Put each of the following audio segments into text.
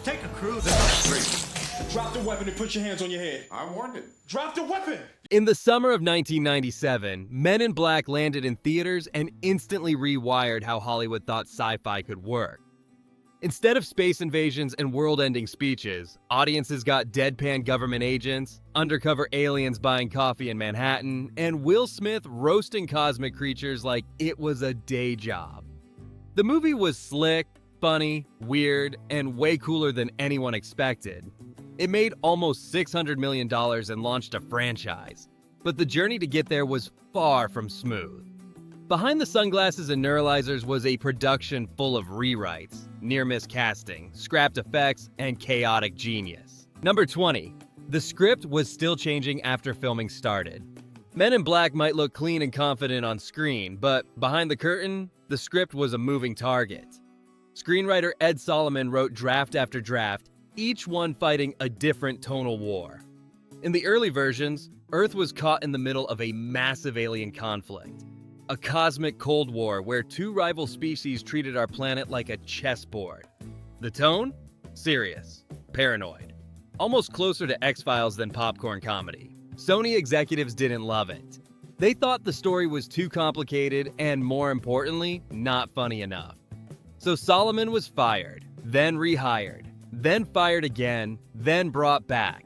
Take a cruise in the street. Drop the weapon and put your hands on your head. I warned it. Drop the weapon! In the summer of 1997, Men in Black landed in theaters and instantly rewired how Hollywood thought sci-fi could work. Instead of space invasions and world-ending speeches, audiences got deadpan government agents, undercover aliens buying coffee in Manhattan, and Will Smith roasting cosmic creatures like it was a day job. The movie was slick, funny, weird, and way cooler than anyone expected. It made almost $600 million and launched a franchise, but the journey to get there was far from smooth. Behind the sunglasses and neuralizers was a production full of rewrites, near-miss casting, scrapped effects, and chaotic genius. Number 20. The script was still changing after filming started. Men in Black might look clean and confident on screen, but behind the curtain, the script was a moving target. Screenwriter Ed Solomon wrote draft after draft, each one fighting a different tonal war. In the early versions, Earth was caught in the middle of a massive alien conflict. A cosmic Cold War where two rival species treated our planet like a chessboard. The tone? Serious. Paranoid. Almost closer to X-Files than popcorn comedy. Sony executives didn't love it. They thought the story was too complicated and, more importantly, not funny enough. So Solomon was fired, then rehired, then fired again, then brought back.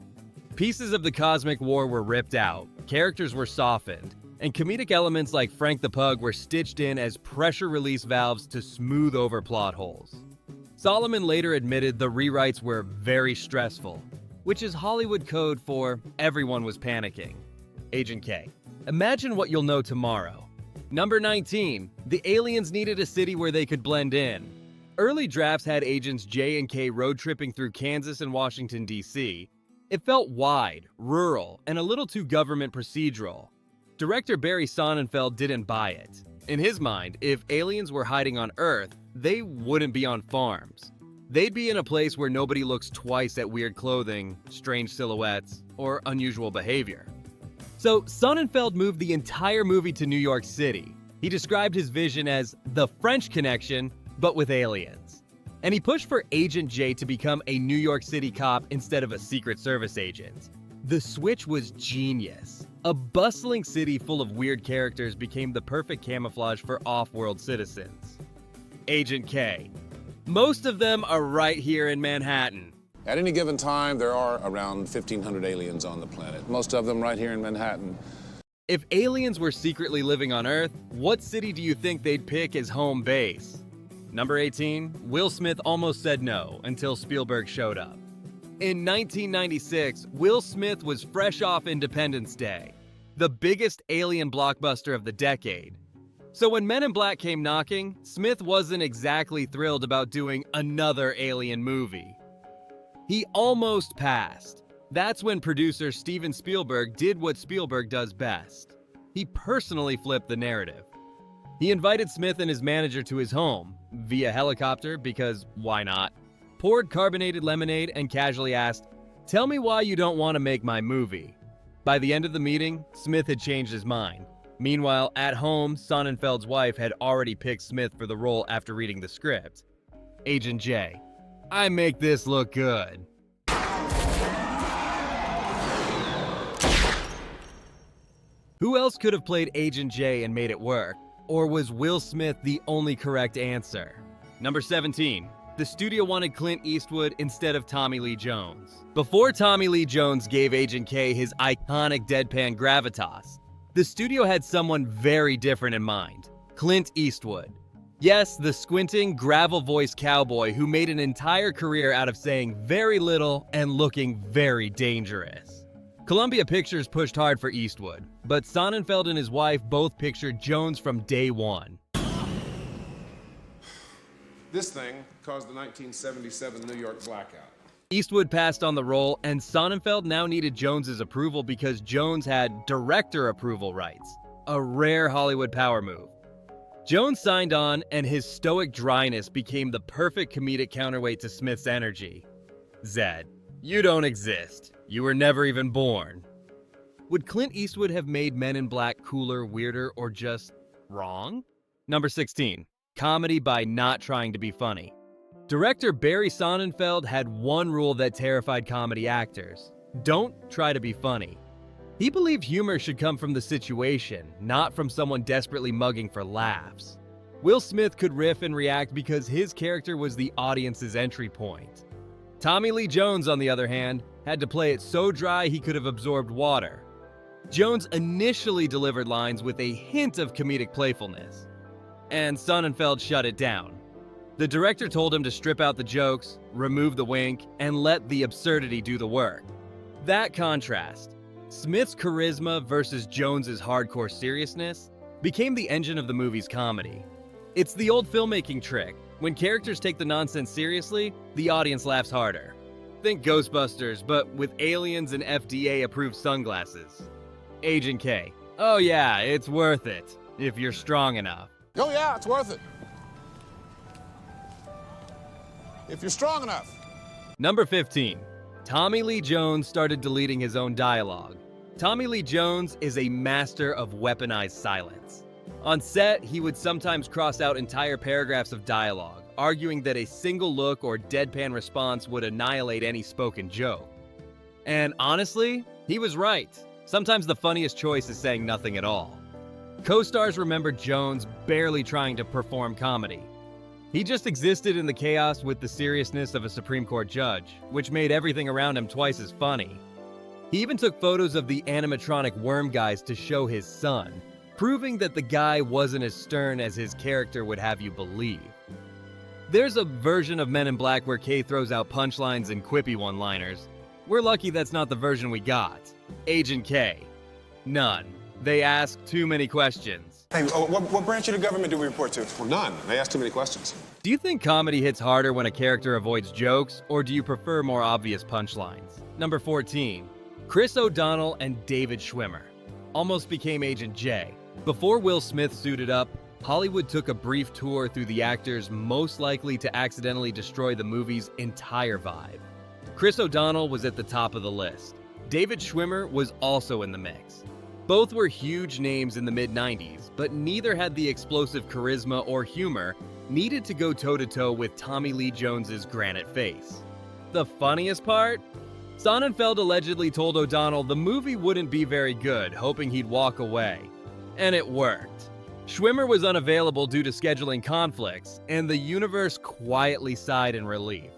Pieces of the cosmic war were ripped out, characters were softened, and comedic elements like Frank the Pug were stitched in as pressure release valves to smooth over plot holes. Solomon later admitted the rewrites were very stressful, which is Hollywood code for everyone was panicking. Agent K. Imagine what you'll know tomorrow. Number 19. The aliens needed a city where they could blend in. Early drafts had Agents J and K road tripping through Kansas and Washington, D.C. It felt wide, rural, and a little too government procedural. Director Barry Sonnenfeld didn't buy it. In his mind, if aliens were hiding on Earth, they wouldn't be on farms. They'd be in a place where nobody looks twice at weird clothing, strange silhouettes, or unusual behavior. So Sonnenfeld moved the entire movie to New York City. He described his vision as the French Connection, but with aliens. And he pushed for Agent J to become a New York City cop instead of a Secret Service agent. The switch was genius. A bustling city full of weird characters became the perfect camouflage for off-world citizens. Agent K. Most of them are right here in Manhattan. At any given time, there are around 1,500 aliens on the planet, most of them right here in Manhattan. If aliens were secretly living on Earth, what city do you think they'd pick as home base? Number 18, Will Smith almost said no until Spielberg showed up. In 1996, Will Smith was fresh off Independence Day, the biggest alien blockbuster of the decade. So when Men in Black came knocking, Smith wasn't exactly thrilled about doing another alien movie. He almost passed. That's when producer Steven Spielberg did what Spielberg does best. He personally flipped the narrative. He invited Smith and his manager to his home, via helicopter because why not? Poured carbonated lemonade and casually asked, "Tell me why you don't want to make my movie." By the end of the meeting, Smith had changed his mind. Meanwhile, at home, Sonnenfeld's wife had already picked Smith for the role after reading the script. Agent J. I make this look good. Who else could have played Agent J and made it work? Or was Will Smith the only correct answer? Number 17. The studio wanted Clint Eastwood instead of Tommy Lee Jones. Before Tommy Lee Jones gave Agent K his iconic deadpan gravitas, the studio had someone very different in mind. Clint Eastwood. Yes, the squinting, gravel-voiced cowboy who made an entire career out of saying very little and looking very dangerous. Columbia Pictures pushed hard for Eastwood, but Sonnenfeld and his wife both pictured Jones from day one. This thing caused the 1977 New York blackout. Eastwood passed on the role, and Sonnenfeld now needed Jones's approval because Jones had director approval rights, a rare Hollywood power move. Jones signed on, and his stoic dryness became the perfect comedic counterweight to Smith's energy. Zed, you don't exist. You were never even born. Would Clint Eastwood have made Men in Black cooler, weirder, or just wrong? Number 16. Comedy by not trying to be funny. Director Barry Sonnenfeld had one rule that terrified comedy actors: don't try to be funny. He believed humor should come from the situation, not from someone desperately mugging for laughs. Will Smith could riff and react because his character was the audience's entry point. Tommy Lee Jones, on the other hand, had to play it so dry he could have absorbed water. Jones initially delivered lines with a hint of comedic playfulness, and Sonnenfeld shut it down. The director told him to strip out the jokes, remove the wink, and let the absurdity do the work. That contrast, Smith's charisma versus Jones's hardcore seriousness, became the engine of the movie's comedy. It's the old filmmaking trick. When characters take the nonsense seriously, the audience laughs harder. Think Ghostbusters, but with aliens and FDA-approved sunglasses. Agent K. Oh yeah, it's worth it, if you're strong enough. Oh yeah, it's worth it. If you're strong enough. Number 15. Tommy Lee Jones started deleting his own dialogue. Tommy Lee Jones is a master of weaponized silence. On set, he would sometimes cross out entire paragraphs of dialogue, arguing that a single look or deadpan response would annihilate any spoken joke. And honestly, he was right. Sometimes the funniest choice is saying nothing at all. Co-stars remember Jones barely trying to perform comedy. He just existed in the chaos with the seriousness of a Supreme Court judge, which made everything around him twice as funny. He even took photos of the animatronic worm guys to show his son, proving that the guy wasn't as stern as his character would have you believe. There's a version of Men in Black where Kay throws out punchlines and quippy one-liners. We're lucky that's not the version we got. Agent K. None. They ask too many questions. Hey, what branch of the government do we report to? Well, none. They ask too many questions. Do you think comedy hits harder when a character avoids jokes, or do you prefer more obvious punchlines? Number 14. Chris O'Donnell and David Schwimmer almost became Agent J. Before Will Smith suited up, Hollywood took a brief tour through the actors most likely to accidentally destroy the movie's entire vibe. Chris O'Donnell was at the top of the list. David Schwimmer was also in the mix. Both were huge names in the mid-90s, but neither had the explosive charisma or humor needed to go toe-to-toe with Tommy Lee Jones's granite face. The funniest part? Sonnenfeld allegedly told O'Donnell the movie wouldn't be very good, hoping he'd walk away. And it worked. Schwimmer was unavailable due to scheduling conflicts, and the universe quietly sighed in relief.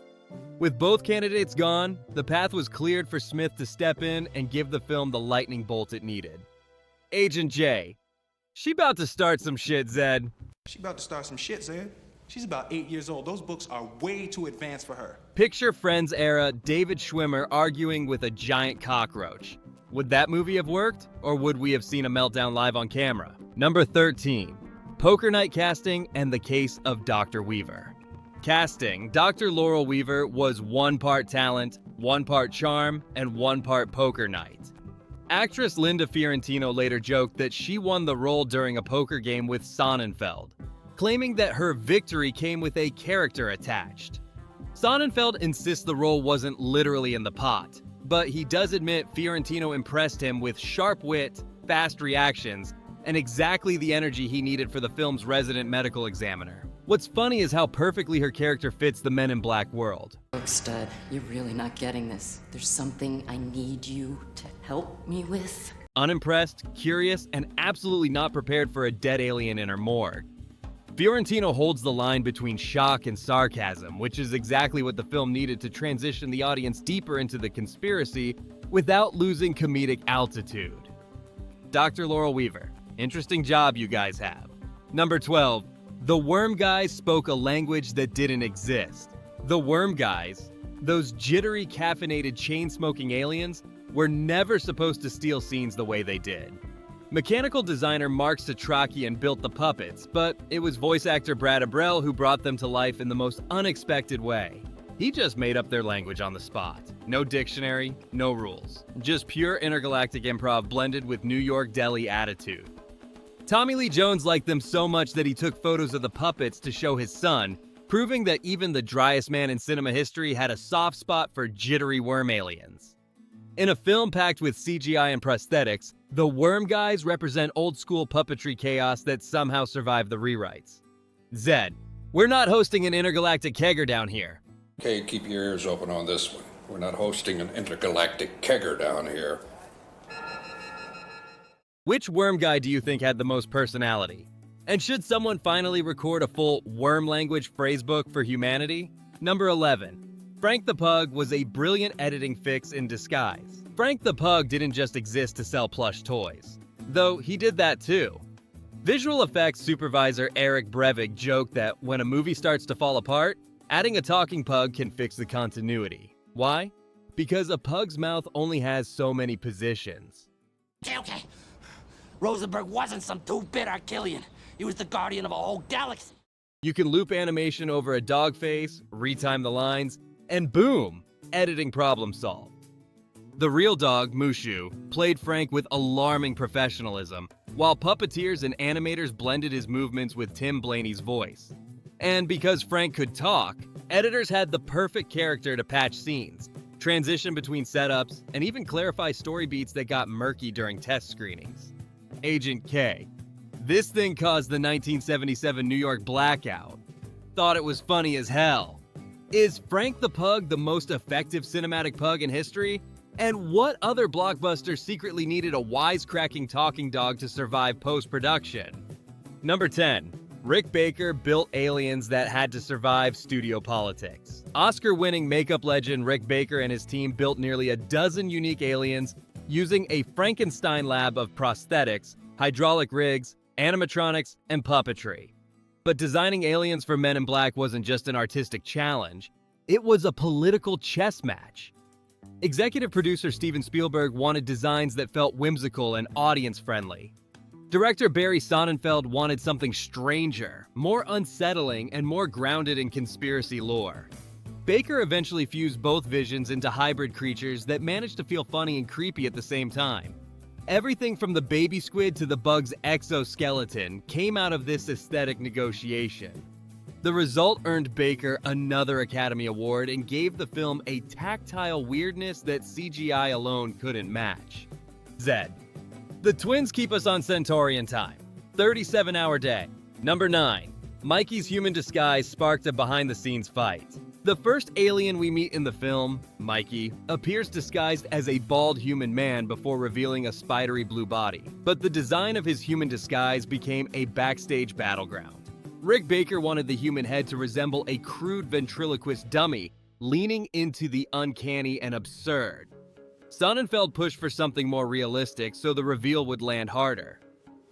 With both candidates gone, the path was cleared for Smith to step in and give the film the lightning bolt it needed. Agent J. She about to start some shit, Zed. She about to start some shit, Zed. She's about 8 years old. Those books are way too advanced for her. Picture Friends era David Schwimmer arguing with a giant cockroach. Would that movie have worked, or would we have seen a meltdown live on camera? Number 13. Poker Night casting and the case of Dr. Weaver. Casting, Dr. Laurel Weaver was one part talent, one part charm, and one part poker night. Actress Linda Fiorentino later joked that she won the role during a poker game with Sonnenfeld, claiming that her victory came with a character attached. Sonnenfeld insists the role wasn't literally in the pot, but he does admit Fiorentino impressed him with sharp wit, fast reactions, and exactly the energy he needed for the film's resident medical examiner. What's funny is how perfectly her character fits the Men in Black world. Look, stud, you're really not getting this. There's something I need you to help me with. Unimpressed, curious, and absolutely not prepared for a dead alien in her morgue. Fiorentino holds the line between shock and sarcasm, which is exactly what the film needed to transition the audience deeper into the conspiracy without losing comedic altitude. Dr. Laurel Weaver, interesting job you guys have. Number 12. The Worm Guys spoke a language that didn't exist. The Worm Guys, those jittery, caffeinated, chain-smoking aliens, were never supposed to steal scenes the way they did. Mechanical designer Mark Satrakian built the puppets, but it was voice actor Brad Abrell who brought them to life in the most unexpected way. He just made up their language on the spot. No dictionary, no rules. Just pure intergalactic improv blended with New York deli attitude. Tommy Lee Jones liked them so much that he took photos of the puppets to show his son, proving that even the driest man in cinema history had a soft spot for jittery worm aliens. In a film packed with CGI and prosthetics, the Worm Guys represent old-school puppetry chaos that somehow survived the rewrites. Zed, We're not hosting an intergalactic kegger down here. Okay, keep your ears open on this one. We're not hosting an intergalactic kegger down here. Which worm guy do you think had the most personality? And should someone finally record a full worm language phrasebook for humanity? Number 11. Frank the Pug was a brilliant editing fix in disguise. Frank the Pug didn't just exist to sell plush toys, though he did that too. Visual effects supervisor Eric Brevig joked that when a movie starts to fall apart, adding a talking pug can fix the continuity. Why? Because a pug's mouth only has so many positions. Okay. Rosenberg wasn't some two-bit Archillian. He was the guardian of a whole galaxy. You can loop animation over a dog face, retime the lines, and boom, editing problem solved. The real dog, Mushu, played Frank with alarming professionalism, while puppeteers and animators blended his movements with Tim Blaney's voice. And because Frank could talk, editors had the perfect character to patch scenes, transition between setups, and even clarify story beats that got murky during test screenings. Agent K. This thing caused the 1977 New York blackout. Thought it was funny as hell. Is Frank the Pug the most effective cinematic pug in history? And what other blockbuster secretly needed a wisecracking talking dog to survive post-production? Number 10. Rick Baker built aliens that had to survive studio politics. Oscar-winning makeup legend Rick Baker and his team built nearly a dozen unique aliens using a Frankenstein lab of prosthetics, hydraulic rigs, animatronics, and puppetry. But designing aliens for Men in Black wasn't just an artistic challenge, it was a political chess match. Executive producer Steven Spielberg wanted designs that felt whimsical and audience-friendly. Director Barry Sonnenfeld wanted something stranger, more unsettling, and more grounded in conspiracy lore. Baker eventually fused both visions into hybrid creatures that managed to feel funny and creepy at the same time. Everything from the baby squid to the bug's exoskeleton came out of this aesthetic negotiation. The result earned Baker another Academy Award and gave the film a tactile weirdness that CGI alone couldn't match. Zed. The twins keep us on Centaurian time. 37-hour day. Number 9. Mikey's human disguise sparked a behind-the-scenes fight. The first alien we meet in the film, Mikey, appears disguised as a bald human man before revealing a spidery blue body. But the design of his human disguise became a backstage battleground. Rick Baker wanted the human head to resemble a crude ventriloquist dummy, leaning into the uncanny and absurd. Sonnenfeld pushed for something more realistic so the reveal would land harder.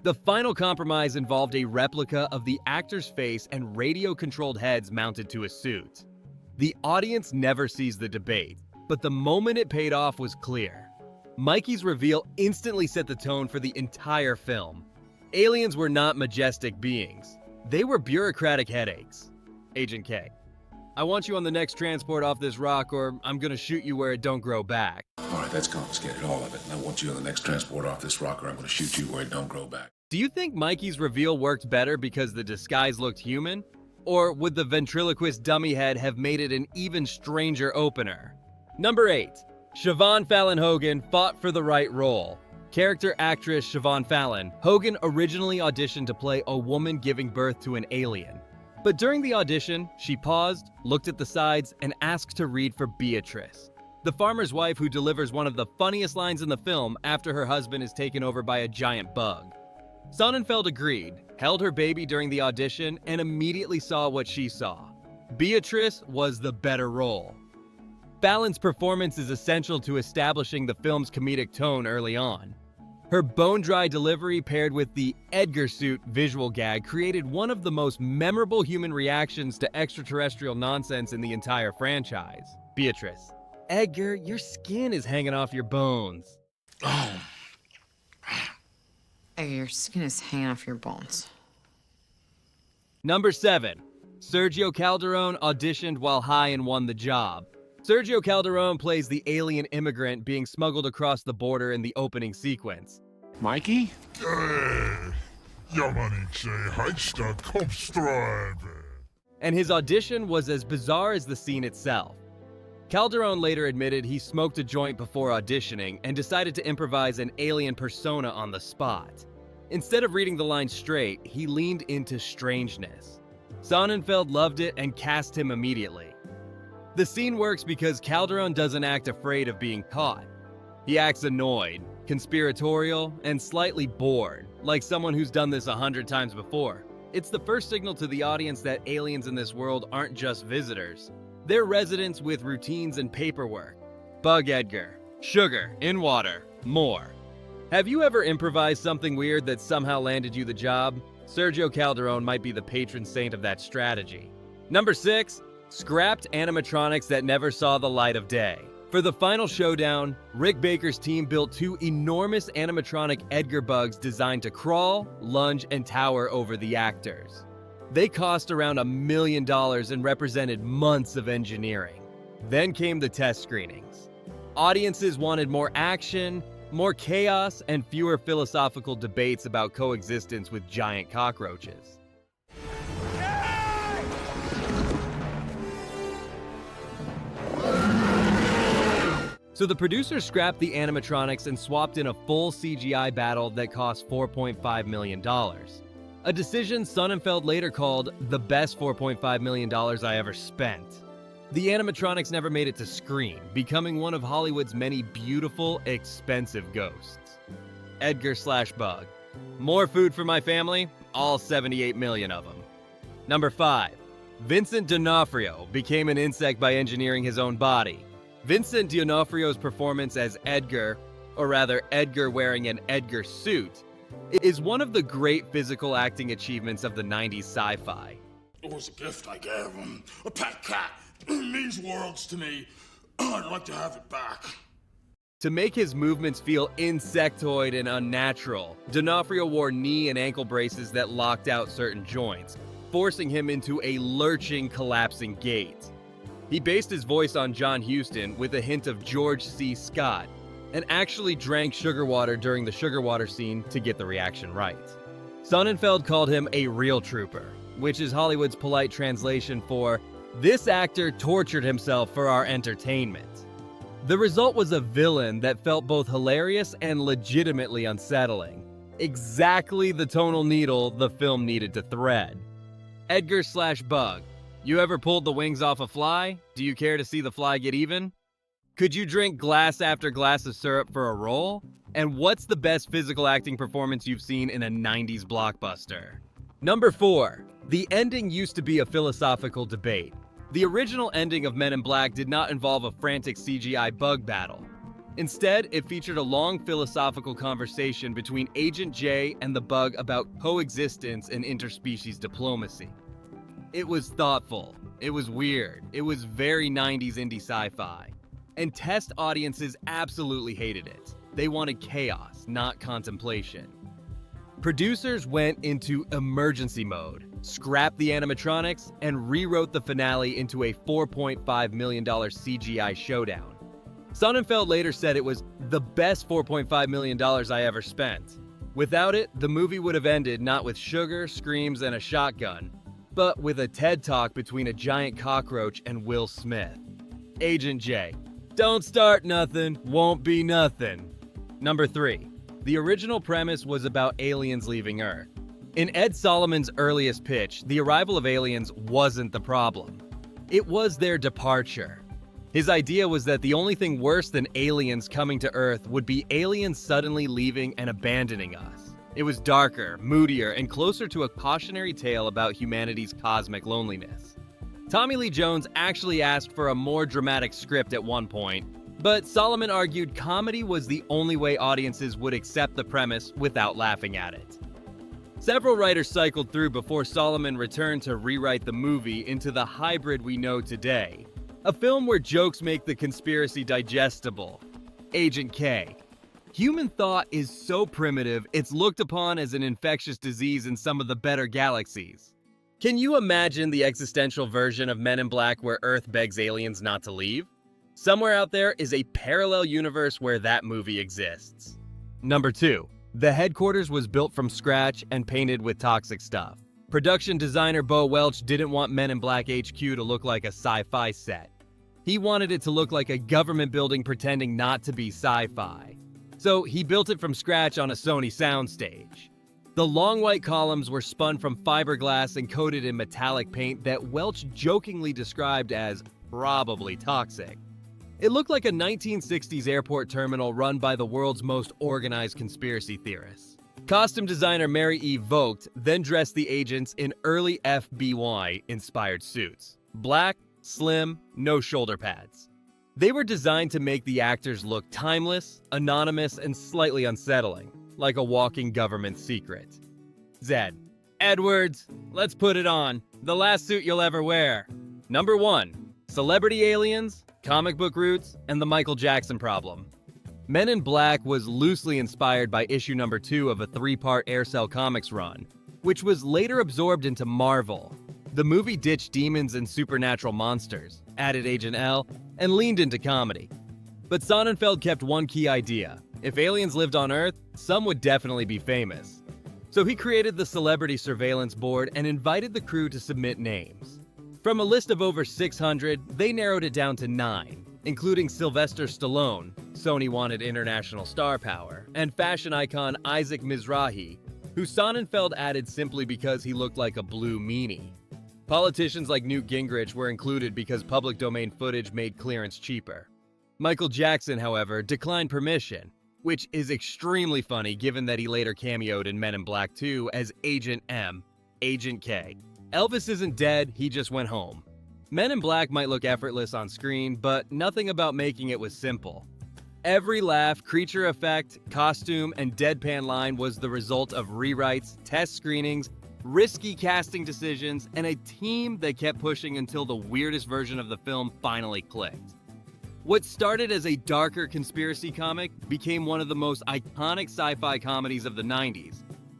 The final compromise involved a replica of the actor's face and radio-controlled heads mounted to a suit. The audience never sees the debate, but the moment it paid off was clear. Mikey's reveal instantly set the tone for the entire film. Aliens were not majestic beings. They were bureaucratic headaches. Agent K. I want you on the next transport off this rock or I'm gonna shoot you where it don't grow back. All right, that's confiscated, all of it. And I want you on the next transport off this rock or I'm gonna shoot you where it don't grow back. Do you think Mikey's reveal worked better because the disguise looked human? Or would the ventriloquist dummy head have made it an even stranger opener? Number 8. Siobhan Fallon Hogan fought for the right role. Character actress Siobhan Fallon, Hogan originally auditioned to play a woman giving birth to an alien. But during the audition, she paused, looked at the sides, and asked to read for Beatrice, the farmer's wife who delivers one of the funniest lines in the film after her husband is taken over by a giant bug. Sonnenfeld agreed, held her baby during the audition, and immediately saw what she saw. Beatrice was the better role. Fallon's performance is essential to establishing the film's comedic tone early on. Her bone-dry delivery paired with the Edgar suit visual gag created one of the most memorable human reactions to extraterrestrial nonsense in the entire franchise. Beatrice. Edgar, your skin is hanging off your bones. Oh. Edgar, your skin is hanging off your bones. Number 7. Sergio Calderone auditioned while high and won the job. Sergio Calderone plays the alien immigrant being smuggled across the border in the opening sequence. Mikey? Ja, man, ich heißt da Kopfstreibe. And his audition was as bizarre as the scene itself. Calderone later admitted he smoked a joint before auditioning and decided to improvise an alien persona on the spot. Instead of reading the line straight, he leaned into strangeness. Sonnenfeld loved it and cast him immediately. The scene works because Calderon doesn't act afraid of being caught. He acts annoyed, conspiratorial, and slightly bored, like someone who's done this 100 times before. It's the first signal to the audience that aliens in this world aren't just visitors. They're residents with routines and paperwork. Bug Edgar, sugar, in water, more. Have you ever improvised something weird that somehow landed you the job? Sergio Calderon might be the patron saint of that strategy. Number 6, scrapped animatronics that never saw the light of day. For the final showdown, Rick Baker's team built 2 enormous animatronic Edgar bugs designed to crawl, lunge, and tower over the actors. They cost around $1 million and represented months of engineering. Then came the test screenings. Audiences wanted more action, more chaos, and fewer philosophical debates about coexistence with giant cockroaches. So the producers scrapped the animatronics and swapped in a full CGI battle that cost $4.5 million. A decision Sonnenfeld later called the best $4.5 million I ever spent. The animatronics never made it to screen, becoming one of Hollywood's many beautiful, expensive ghosts. Edgar/Bug. More food for my family? All 78 million of them. Number 5. Vincent D'Onofrio became an insect by engineering his own body. Vincent D'Onofrio's performance as Edgar, or rather Edgar wearing an Edgar suit, is one of the great physical acting achievements of the 90s sci-fi. It was a gift I gave him. A pet cat. It means worlds to me. I'd like to have it back. To make his movements feel insectoid and unnatural, D'Onofrio wore knee and ankle braces that locked out certain joints, forcing him into a lurching, collapsing gait. He based his voice on John Huston with a hint of George C. Scott, and actually drank sugar water during the sugar water scene to get the reaction right. Sonnenfeld called him a real trooper, which is Hollywood's polite translation for, "This actor tortured himself for our entertainment." The result was a villain that felt both hilarious and legitimately unsettling. Exactly the tonal needle the film needed to thread. Edgar/Bug. You ever pulled the wings off a fly? Do you care to see the fly get even? Could you drink glass after glass of syrup for a roll? And what's the best physical acting performance you've seen in a 90s blockbuster? Number 4. The ending used to be a philosophical debate. The original ending of Men in Black did not involve a frantic CGI bug battle. Instead, it featured a long philosophical conversation between Agent J and the bug about coexistence and interspecies diplomacy. It was thoughtful, it was weird, it was very 90s indie sci-fi. And test audiences absolutely hated it. They wanted chaos, not contemplation. Producers went into emergency mode, scrapped the animatronics, and rewrote the finale into a $4.5 million CGI showdown. Sonnenfeld later said it was the best $4.5 million I ever spent. Without it, the movie would have ended not with sugar, screams, and a shotgun, but with a TED Talk between a giant cockroach and Will Smith. Agent J. Don't start nothing, won't be nothing. Number 3. The original premise was about aliens leaving Earth. In Ed Solomon's earliest pitch, the arrival of aliens wasn't the problem. It was their departure. His idea was that the only thing worse than aliens coming to Earth would be aliens suddenly leaving and abandoning us. It was darker, moodier, and closer to a cautionary tale about humanity's cosmic loneliness. Tommy Lee Jones actually asked for a more dramatic script at one point, but Solomon argued comedy was the only way audiences would accept the premise without laughing at it. Several writers cycled through before Solomon returned to rewrite the movie into the hybrid we know today, a film where jokes make the conspiracy digestible. Agent K. Human thought is so primitive, it's looked upon as an infectious disease in some of the better galaxies. Can you imagine the existential version of Men in Black where Earth begs aliens not to leave? Somewhere out there is a parallel universe where that movie exists. Number 2. The headquarters was built from scratch and painted with toxic stuff. Production designer Bo Welch didn't want Men in Black HQ to look like a sci-fi set. He wanted it to look like a government building pretending not to be sci-fi. So he built it from scratch on a Sony soundstage. The long white columns were spun from fiberglass and coated in metallic paint that Welch jokingly described as probably toxic. It looked like a 1960s airport terminal run by the world's most organized conspiracy theorists. Costume designer Mary E. Vogt then dressed the agents in early FBI-inspired suits. Black, slim, no shoulder pads. They were designed to make the actors look timeless, anonymous, and slightly unsettling, like a walking government secret. Zed. Edwards, let's put it on. The last suit you'll ever wear. Number 1. Celebrity aliens, comic book roots, and the Michael Jackson problem. Men in Black was loosely inspired by issue number 2 of a 3-part Aircel Comics run, which was later absorbed into Marvel. The movie ditched demons and supernatural monsters, added Agent L, and leaned into comedy. But Sonnenfeld kept one key idea. If aliens lived on Earth, some would definitely be famous. So he created the Celebrity Surveillance Board and invited the crew to submit names. From a list of over 600, they narrowed it down to 9, including Sylvester Stallone, Sony wanted international star power, and fashion icon Isaac Mizrahi, who Sonnenfeld added simply because he looked like a blue meanie. Politicians like Newt Gingrich were included because public domain footage made clearance cheaper. Michael Jackson, however, declined permission, which is extremely funny given that he later cameoed in Men in Black 2 as Agent M, Agent K. Elvis isn't dead, he just went home. Men in Black might look effortless on screen, but nothing about making it was simple. Every laugh, creature effect, costume, and deadpan line was the result of rewrites, test screenings, risky casting decisions, and a team that kept pushing until the weirdest version of the film finally clicked. What started as a darker conspiracy comic became one of the most iconic sci-fi comedies of the 90s.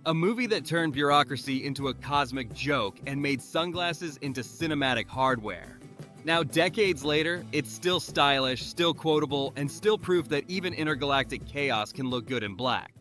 A movie that turned bureaucracy into a cosmic joke and made sunglasses into cinematic hardware. Now, decades later, it's still stylish, still quotable, and still proof that even intergalactic chaos can look good in black.